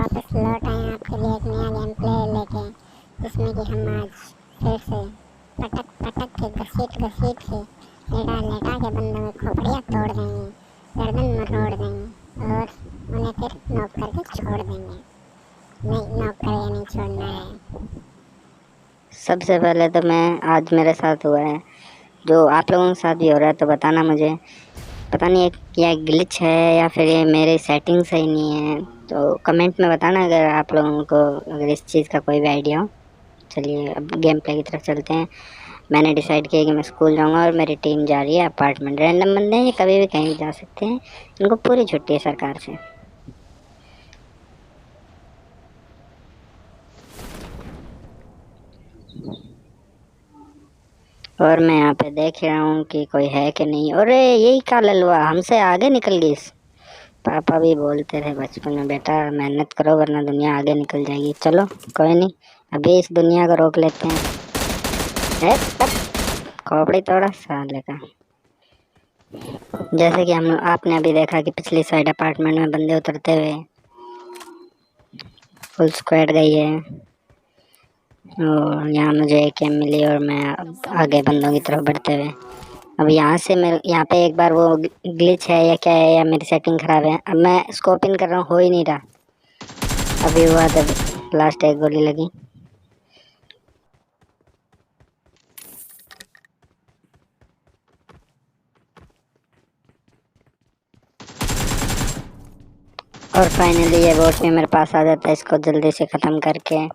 वापस लौट आए आपके लिए एक नया गेम प्ले लेके, जिसमें कि हम आज फिर से पटक पटक के घसीट घसीट के लेटा लेटा के बंदों में खोपड़ियाँ तोड़ देंगे, गर्दन मरोड़ देंगे और उन्हें फिर नॉक करके छोड़ देंगे। नहीं, नॉक करके नहीं छोड़ना है। सबसे पहले तो मैं आज मेरे साथ हुआ है, जो आप लोगों के साथ भी हो रहा है तो बताना मुझे। पता नहीं क्या ग्लिच है या फिर ये मेरी सेटिंग सही नहीं है, तो कमेंट में बताना अगर आप लोगों को अगर इस चीज़ का कोई भी आइडिया हो। चलिए अब गेम प्ले की तरफ चलते हैं। मैंने डिसाइड किया कि मैं स्कूल जाऊंगा और मेरी टीम जा रही है अपार्टमेंट। रैंडम बंदे हैं, ये कभी भी कहीं भी जा सकते हैं, इनको पूरी छुट्टी है सरकार से। और मैं यहाँ पे देख रहा हूँ कि कोई है कि नहीं। अरे यही का ललवा हमसे आगे निकल गई। पापा भी बोलते थे बचपन में, बेटा मेहनत करो वरना दुनिया आगे निकल जाएगी। चलो कोई नहीं, अभी इस दुनिया को रोक लेते हैं। खोपड़ी तोड़ा साले का। जैसे कि हम आपने अभी देखा कि पिछली साइड अपार्टमेंट में बंदे उतरते हुए फुल स्क्वाड गई है और यहाँ मुझे एक एम मिली और मैं अब आगे बंदों की तरफ बढ़ते हुए। अब यहाँ से मेरे यहाँ पे एक बार वो ग्लिच है या क्या है या मेरी सेटिंग ख़राब है। अब मैं स्कोप इन कर रहा हूँ, हो ही नहीं रहा। अभी हुआ तब लास्ट एक गोली लगी। और फाइनली ये बोट भी मेरे पास आ जाता है। इसको जल्दी से ख़त्म करके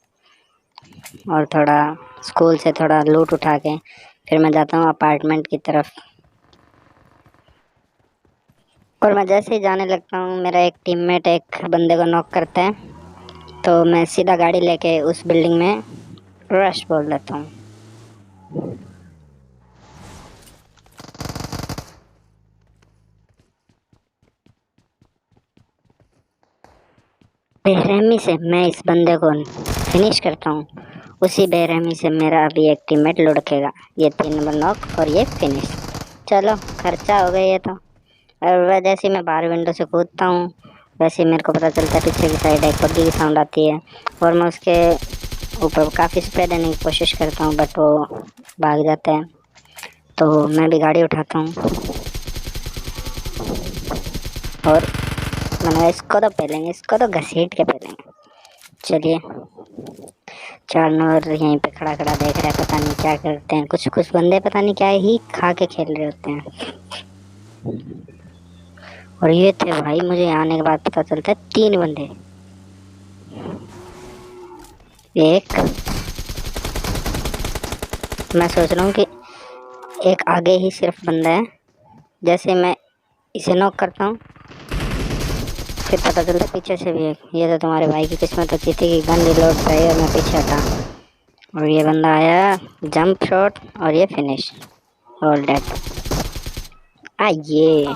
और थोड़ा स्कूल से थोड़ा लूट उठा के फिर मैं जाता हूँ अपार्टमेंट की तरफ। और मैं जैसे ही जाने लगता हूँ मेरा एक टीममेट एक बंदे को नॉक करता है, तो मैं सीधा गाड़ी लेके उस बिल्डिंग में रश बोल देता हूँ। बेरहमी से मैं इस बंदे को फिनिश करता हूँ। उसी बेरहमी से मेरा अभी एक टीममेट लुढ़केगा। ये 3 नंबर नॉक और ये फिनिश। चलो खर्चा हो गया ये तो। और वह जैसे ही मैं बाहर विंडो से कूदता हूँ वैसे ही मेरे को पता चलता है पीछे की साइड एक बग्गी की साउंड आती है और मैं उसके ऊपर काफ़ी स्प्रे देने की कोशिश करता हूँ बट वो भाग जाता है। तो मैं भी गाड़ी उठाता हूँ और मैंने इसको तो पहलेंगे, इसको तो घसीट के पहलेंगे। चलिए 4 नंबर यहीं पे खड़ा खड़ा देख रहा है, पता नहीं क्या करते हैं। कुछ कुछ बंदे पता नहीं क्या ही खा के खेल रहे होते हैं। और ये थे भाई, मुझे आने के बाद पता चलता है 3 बंदे। एक मैं सोच रहा हूँ कि एक आगे ही सिर्फ बंदा है। जैसे मैं इसे नॉक करता हूँ फिर पता चलता है पीछे से भी एक। ये तो तुम्हारे भाई की किस्मत अच्छी थी कि गन रिलोड सही और मैं पीछे हटा। और ये बंदा आया, जंप शॉट और ये फिनिश, ऑल डेड। आइए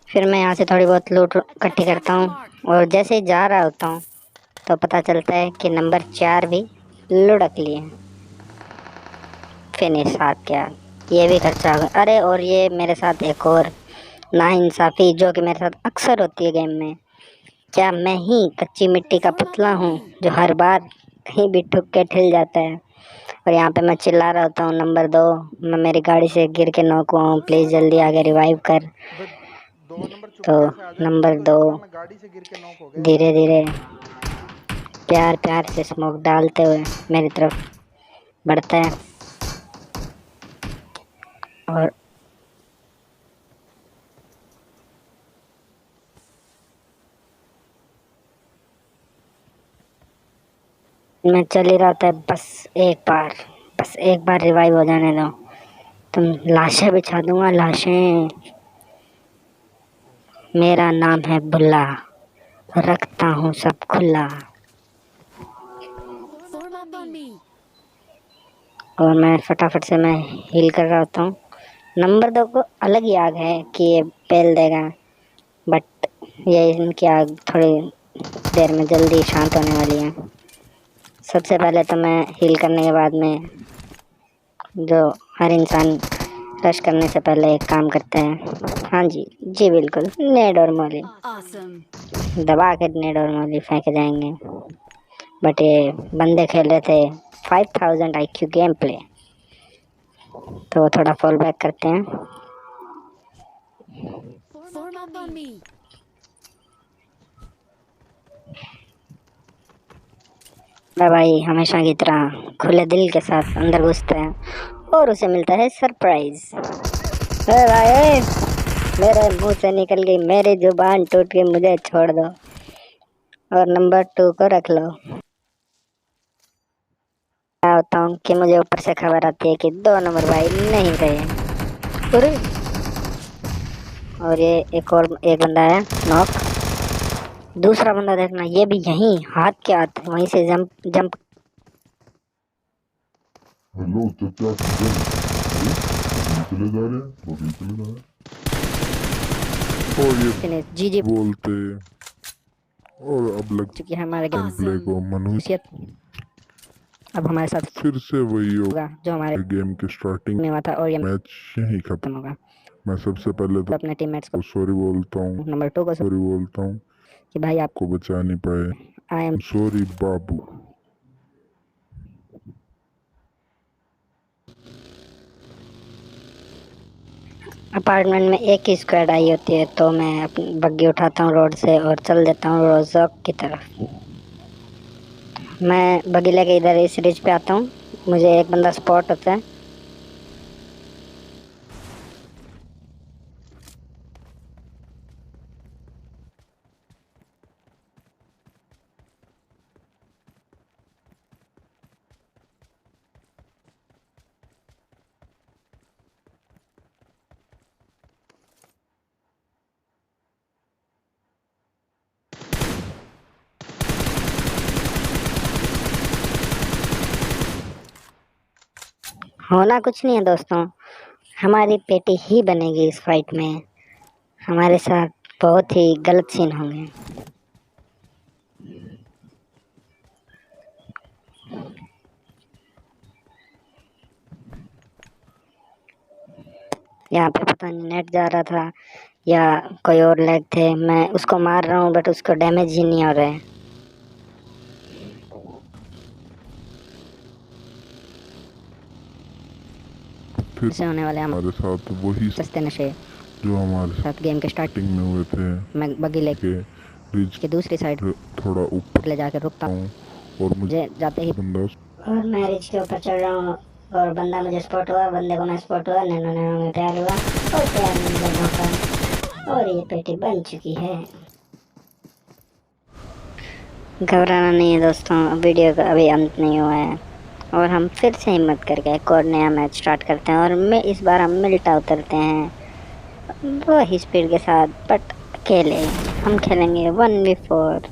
फिर मैं यहाँ से थोड़ी बहुत लूट इकट्ठी करता हूँ और जैसे ही जा रहा होता हूँ तो पता चलता है कि नंबर 4 भी लुढ़क लिए। फिनिश हाथ क्या, ये भी खर्चा हो गया। अरे और ये मेरे साथ एक और नाइंसाफ़ी जो कि मेरे साथ अक्सर होती है गेम में। क्या मैं ही कच्ची मिट्टी का पुतला हूँ जो हर बार कहीं भी ठुक के ठिल जाता है। और यहाँ पे मैं चिल्ला रहा होता हूँ नंबर 2, मैं मेरी गाड़ी से गिर के नॉक हुआ हूँ, प्लीज़ जल्दी आके रिवाइव कर। बे, 2 नंबर चुप तो कैसे आ जाए। नंबर मुझे तो 2 लगा मैं गाड़ी से गिर के नॉक हो गया। धीरे धीरे प्यार प्यार से स्मोक डालते हुए मेरी तरफ बढ़ता है और मैं चल ही रहा था। बस एक बार रिवाइव हो जाने दो, तुम लाशें बिछा दूंगा, लाशें। मेरा नाम है बुल्ला, रखता हूँ सब खुला। और मैं फटाफट से मैं हील कर रहा होता हूँ। नंबर 2 को अलग ही आग है कि ये पेल देगा, बट ये इनकी आग थोड़ी देर में जल्दी शांत होने वाली है। सबसे पहले तो मैं हील करने के बाद में जो हर इंसान रश करने से पहले एक काम करते हैं। हाँ जी, जी बिल्कुल, नेड और मौली Awesome. दबा के नेड और मौली फेंके जाएंगे। बट ये बंदे खेल रहे थे 5000 IQ गेम प्ले, तो थोड़ा फॉल बैक करते हैं। Form up on me. भाई हमेशा की तरह खुले दिल के साथ अंदर घुसते हैं और उसे मिलता है सरप्राइज। भाई मेरे मुंह से निकल गई, मेरी जुबान टूट गई, मुझे छोड़ दो और नंबर 2 को रख लो। क्या होता हूँ कि मुझे ऊपर से खबर आती है कि 2 नंबर भाई नहीं रहे। अरे और ये एक बंदा है नॉक। दूसरा बंदा देखना, ये भी यहीं हाथ के हाथ वहीं से जंप हेलो तो क्या चले जा रहे हैं, बकरी चले जा रहे हैं। और ये फिनिश जी बोलते और अब लग चुकी है हमारे गेम प्ले को मनुष्य अब हमारे साथ फिर से वही होगा जो हमारे गेम के स्टार्टिंग में हुआ था और ये मैच यही खत्म होगा। मैं सबसे पहले तो तो अपने टीममेट्स को सॉरी बोलता हूँ, नंबर 2 को सॉरी बोलता हूँ कि भाई को बचा नहीं पाए, I am sorry Babu. Apartment में एक ही स्क्वाड आई होती है, तो मैं अपनी बग्गी उठाता हूँ रोड से और चल देता हूँ रोजॉक की तरफ। मैं बग्गी लेके इधर इस रिज पे आता हूँ, मुझे एक बंदा स्पॉट होता है। होना कुछ नहीं है दोस्तों, हमारी पेटी ही बनेगी इस फाइट में। हमारे साथ बहुत ही गलत सीन होंगे। यहाँ पे पता नहीं नेट जा रहा था या कोई और लैग थे। मैं उसको मार रहा हूँ बट उसको डैमेज ही नहीं हो रहा है। फिर से होने वाले हमारे साथ वही सस्ते नशे जो हमारे साथ गेम के स्टार्टिंग में हुए थे। मैं बग्गी लेके रिज के दूसरी साइड थोड़ा ऊपर ले जाकर रुकता हूँ और मुझे जाते ही बंदा और मैं रिज के ऊपर चढ़ रहा हूँ और बंदा मुझे स्पॉट हुआ, बंदे को मैं स्पॉट हुआ, नैनो नैनो में प्यार हुआ और प्यार में मुझे धोखा और ये पेटी बन चुकी है। घबराना नहीं है दोस्तों, वीडियो का अभी अंत नहीं हुआ है और हम फिर से हिम्मत करके एक और नया मैच स्टार्ट करते हैं। और मैं इस बार हम मिल्टा उतरते हैं वही स्पीड के साथ, बट अकेले हम खेलेंगे 1v4।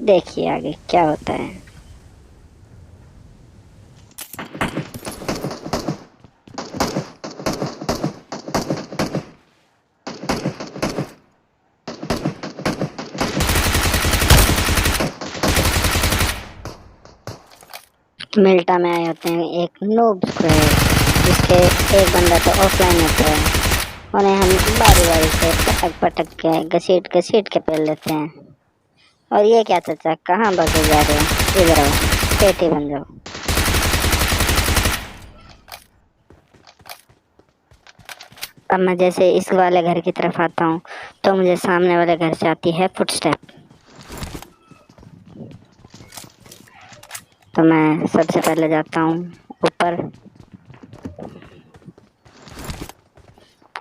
देखिए आगे क्या होता है। मिल्टा में आए होते हैं एक नूब स्क्वाड, जिसके एक बंदा तो ऑफलाइन होता है, उन्हें हम बारी बारी से पटक पटक के घसीट के पेल लेते हैं। और ये क्या चाचा, कहाँ भागे जा रहे हो, इधर आओ, पेटी बन जाओ। अब मैं जैसे इस वाले घर की तरफ आता हूँ तो मुझे सामने वाले घर से आती है फुटस्टेप। तो मैं सबसे पहले जाता हूँ ऊपर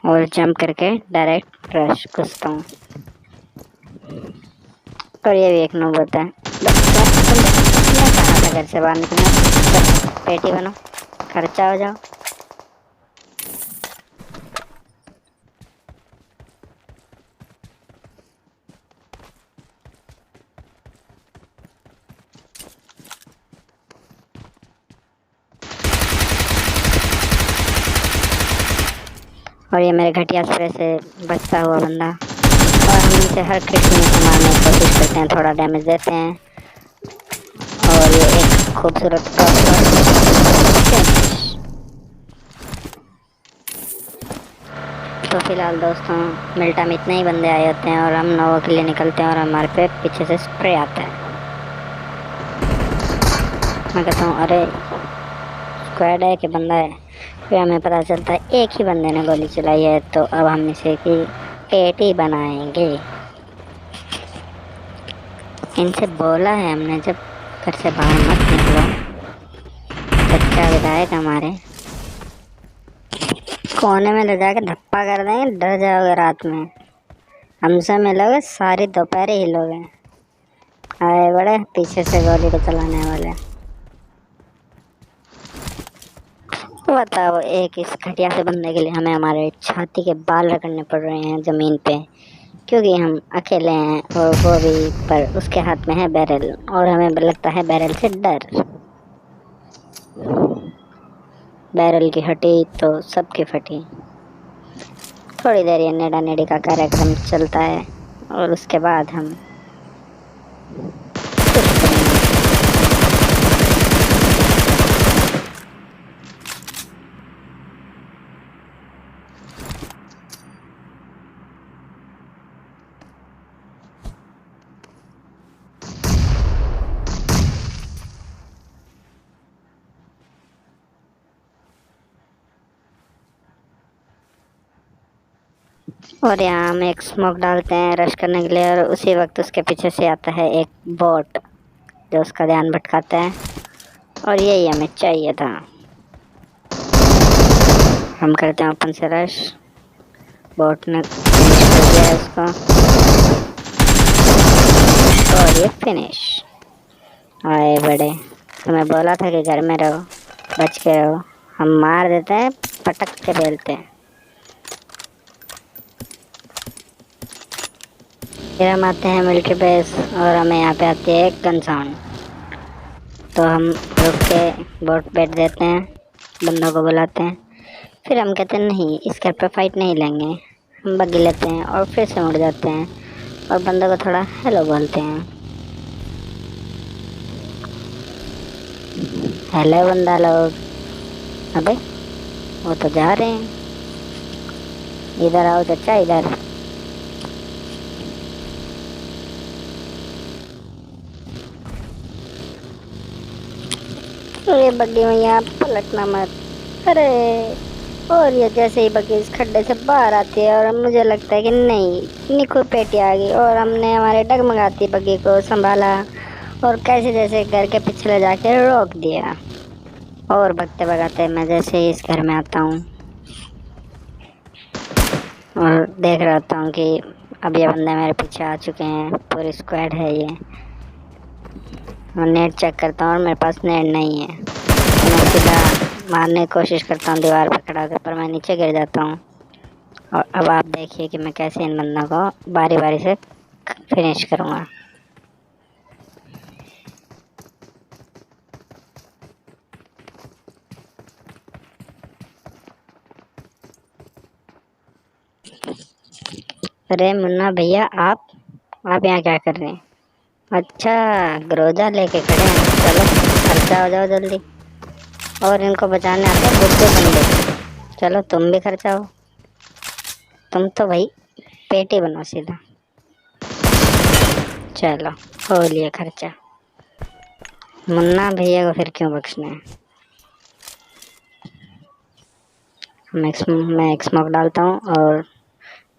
और जंप करके डायरेक्ट रश घुसता हूँ। और ये भी एक नूब होता है। मैं कहा था घर से बाहर निकलना, पेटी बनो, खर्चा हो जाओ। और ये मेरे घटिया स्प्रे से बचता हुआ बंदा, और हम इनसे हर किस्म से मारने की कोशिश करते हैं, थोड़ा डैमेज देते हैं। और ये एक खूबसूरत तो फिलहाल दोस्तों मिल्टा में इतने ही बंदे आए होते हैं और हम नोवा के लिए निकलते हैं और हमारे पे पीछे से स्प्रे आता है। मैं कहता हूँ अरे स्क्वाड है कि बंदा है, फिर हमें पता चलता है एक ही बंदे ने गोली चलाई है। तो अब हम इसे की पेटी बनाएंगे। इनसे बोला है हमने जब घर से बाहर मत निकलो, चच्चा विधायक हमारे कोने में ले जाकर धप्पा कर देंगे, डर जाओगे रात में। हमसे मिलोगे सारी दोपहर हिलोगे। आए बड़े पीछे से गोली को चलाने वाले। बताओ एक इस घटिया से बंदे के लिए हमें हमारे छाती के बाल रगड़ने पड़ रहे हैं ज़मीन पे, क्योंकि हम अकेले हैं और वो भी पर उसके हाथ में है बैरल और हमें लगता है बैरल से डर। बैरल की हटी तो सबकी फटी। थोड़ी देर ये नेड़ा नेड़ी का कार्यक्रम चलता है और उसके बाद हम और यहाँ हम एक स्मोक डालते हैं रश करने के लिए और उसी वक्त उसके पीछे से आता है एक बोट जो उसका ध्यान भटकाता है और यही हमें चाहिए था। हम करते हैं ओपन से रश। बोट ने फिनिश कर दिया उसको और ये फिनिश। आए बड़े, तुम्हें बोला था कि घर में रहो, बच के रहो। हम मार देते हैं, पटक के बेलते हैं। फिर हम आते हैं मिलिट्री बेस और हमें यहाँ पे आती है गन साउंड। तो हम रुक के बोट बैठ देते हैं, बंदों को बुलाते हैं। फिर हम कहते हैं नहीं, इस घर पे फाइट नहीं लेंगे। हम बग्गी लेते हैं और फिर से मुड़ जाते हैं और बंदों को थोड़ा हेलो बोलते हैं। हेलो बंदा लोग। अबे वो तो जा रहे हैं। इधर आओ चचा, इधर। ये बग्गी में यहाँ पलटना मत। अरे और ये जैसे ही बग्गी इस खड्डे से बाहर आती है और मुझे लगता है कि नहीं निको पेटी आ गई और हमने हमारे डगमगाती बग्गी को संभाला और कैसे जैसे घर के पिछले जाके रोक दिया। और भगते भगाते मैं जैसे ही इस घर में आता हूँ और देख रहा होता हूँ कि अब ये बंदे मेरे पीछे आ चुके हैं, पूरी स्क्वाड है ये। और नेट चेक करता हूँ और मेरे पास नेट नहीं है तो मैं सीधा मारने की कोशिश करता हूँ दीवार पर खड़ा होकर, पर मैं नीचे गिर जाता हूँ। और अब आप देखिए कि मैं कैसे इन बंदों को बारी बारी से फिनिश करूँगा। अरे मुन्ना भैया, आप यहाँ क्या कर रहे हैं? अच्छा, ग्रोजा लेके खड़े हैं। चलो खर्चा हो जाओ जल्दी। और इनको बचाने आते हैं बुढ़े बंदे। चलो तुम भी खर्चा हो। तुम तो भाई पेटी बनो सीधा। चलो हो लिया खर्चा। मुन्ना भैया को फिर क्यों बख्शना है। मैं एक स्मोक डालता हूँ और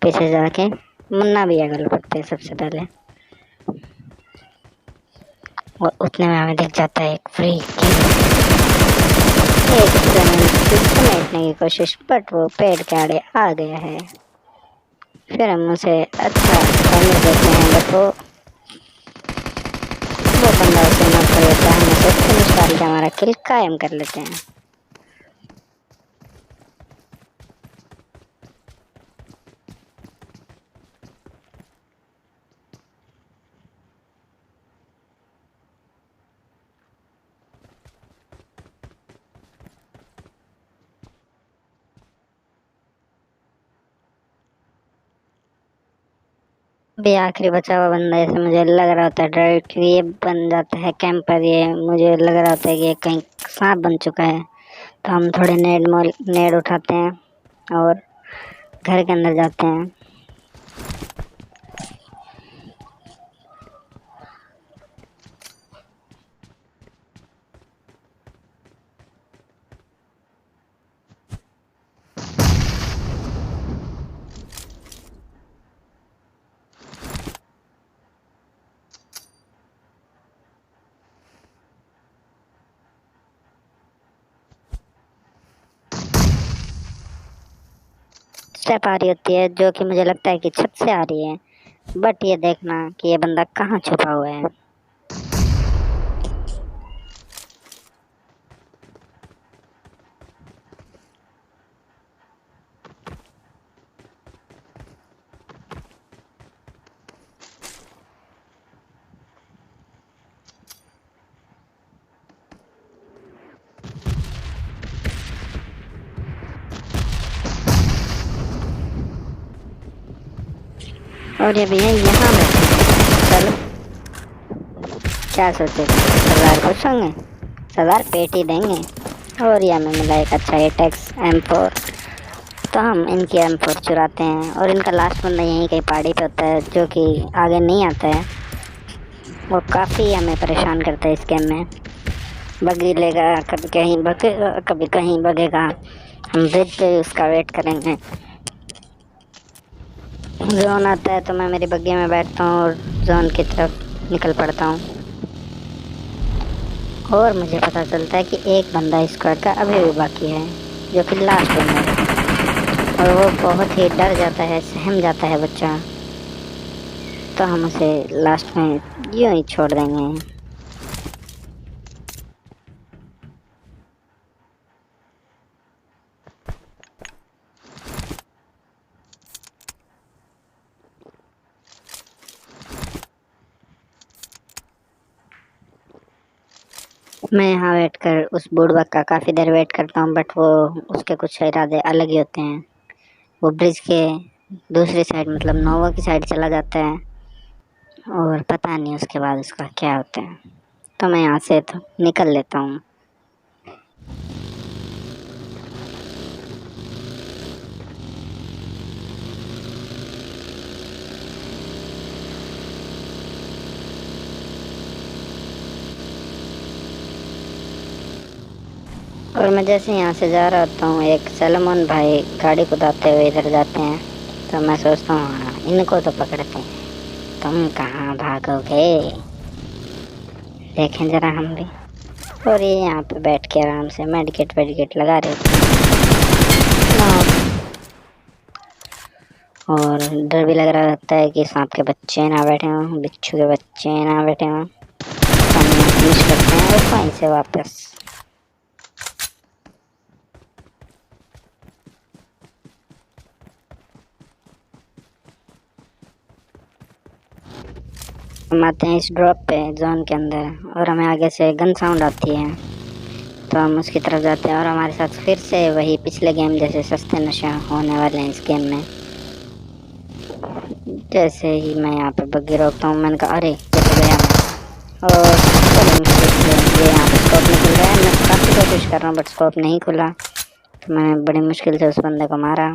पीछे जाके मुन्ना भैया को लपकते हैं सबसे पहले। और उतने में हमें दिख जाता है एक फ्री एक समेटने की कोशिश, बट वो पेड़ के आड़े आ गया है। फिर हम उसे अच्छा करने देते हैं, बट वो बंदा उसे नॉक कर लेता है। हम उसे फिनिश डाल के हमारा किल कायम कर लेते हैं। भी आखिरी बचा हुआ बंदा, जैसे मुझे लग रहा होता है डायरेक्टली ये बन जाता है कैंपर। ये मुझे लग रहा होता है कि ये कहीं सांप बन चुका है। तो हम थोड़े नेड उठाते हैं और घर के अंदर जाते हैं। स्टेप आ रही होती है जो कि मुझे लगता है कि छत से आ रही है, बट ये देखना कि ये बंदा कहाँ छुपा हुआ है। और ये भैया यहाँ बैठे। चलो, क्या सोचे सरदार खुश होंगे, सरदार पेट ही देंगे। और ये हमें मिला एक अच्छा एटेक्स M4, तो हम इनकी M4 चुराते हैं। और इनका लास्ट बंदा यहीं कहीं पहाड़ी पे होता है जो कि आगे नहीं आता है। वो काफ़ी हमें परेशान करता है इस गेम में। बगी लेगा, कभी कहीं बगेगा, कभी कहीं बगेगा। हम ब्रिज पे उसका वेट करेंगे। जोन आता है तो मैं मेरी बग्गी में बैठता हूँ और जोन की तरफ निकल पड़ता हूँ। और मुझे पता चलता है कि एक बंदा स्क्वाड का अभी भी बाकी है जो कि लास्ट बंदा है, और वो बहुत ही डर जाता है, सहम जाता है बच्चा। तो हम उसे लास्ट में यूँ ही छोड़ देंगे। मैं यहाँ वेट कर उस बुड़बक का काफ़ी देर वेट करता हूँ, बट वो उसके कुछ इरादे अलग ही होते हैं। वो ब्रिज के दूसरी साइड मतलब नोवा की साइड चला जाता है, और पता नहीं उसके बाद उसका क्या होता है। तो मैं यहाँ से तो निकल लेता हूँ। और मैं जैसे यहाँ से जा रहा होता हूँ, एक सलमान भाई गाड़ी कुदाते हुए इधर जाते हैं। तो मैं सोचता हूँ हाँ, इनको तो पकड़ते हैं। तुम कहाँ भागोगे, देखें जरा हम भी। और ये यहाँ पे बैठ के आराम से मेडिकेट लगा रहे थे। और डर भी लग रहा होता है कि सांप के बच्चे ना बैठे हों, बिच्छू के बच्चे ना बैठे हों। हम फिनिश करते हैं और वहीं से वापस। हम आते हैं इस ड्रॉप पे जोन के अंदर, और हमें आगे से गन साउंड आती है। तो हम उसकी तरफ जाते हैं, और हमारे साथ फिर से वही पिछले गेम जैसे सस्ते नशे होने वाले हैं इस गेम में। जैसे ही मैं यहाँ पे बग्गी रोकता हूँ, मैंने कहा अरे ये तो गया मैं। और बड़ी मुश्किल से ये यहाँ पे स्कोप नहीं खुल रहा है। मैं काफ़ी कोशिश कर रहा हूँ बट स्कोप नहीं खुला, तो मैंने बड़ी मुश्किल से उस बंदे को मारा।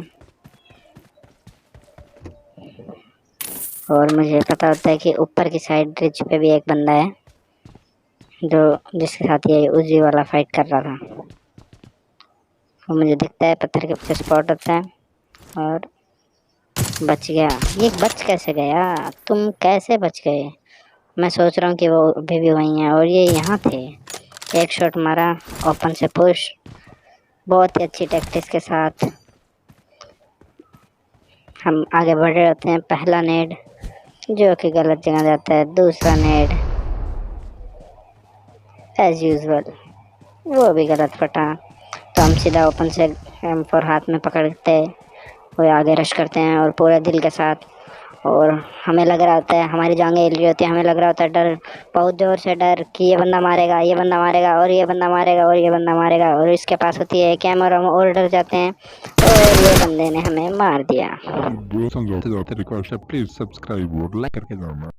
और मुझे पता होता है कि ऊपर की साइड ब्रिज पे भी एक बंदा है जो जिसके साथ ये उजी वाला फाइट कर रहा था। वो मुझे दिखता है, पत्थर के पीछे स्पॉट होता है, और बच गया। ये बच कैसे गया, तुम कैसे बच गए? मैं सोच रहा हूँ कि वो अभी भी वहीं है, और ये यहाँ थे। एक शॉट मारा, ओपन से पुश, बहुत ही अच्छी टैक्टिक्स के साथ हम आगे बढ़ रहे होते हैं। पहला नेड जो कि गलत जगह जाता है, दूसरा नेड एज यूजुअल वो भी गलत फटा। तो हम सीधा ओपन से M4 हाथ में पकड़ते हुए आगे रश करते हैं, और पूरे दिल के साथ। और हमें लग रहा होता है, हमारी जांघें हिल रही होती है, हमें लग रहा होता है डर, बहुत ज़ोर से डर कि ये बंदा मारेगा, ये बंदा मारेगा, और ये बंदा मारेगा, और ये बंदा मारेगा। और इसके पास होती है कैमरा, हम और डर जाते हैं, और ये बंदे ने हमें मार दिया। दोस्तों, रिक्वेस्ट है प्लीज सब्सक्राइब और लाइक करके जाना।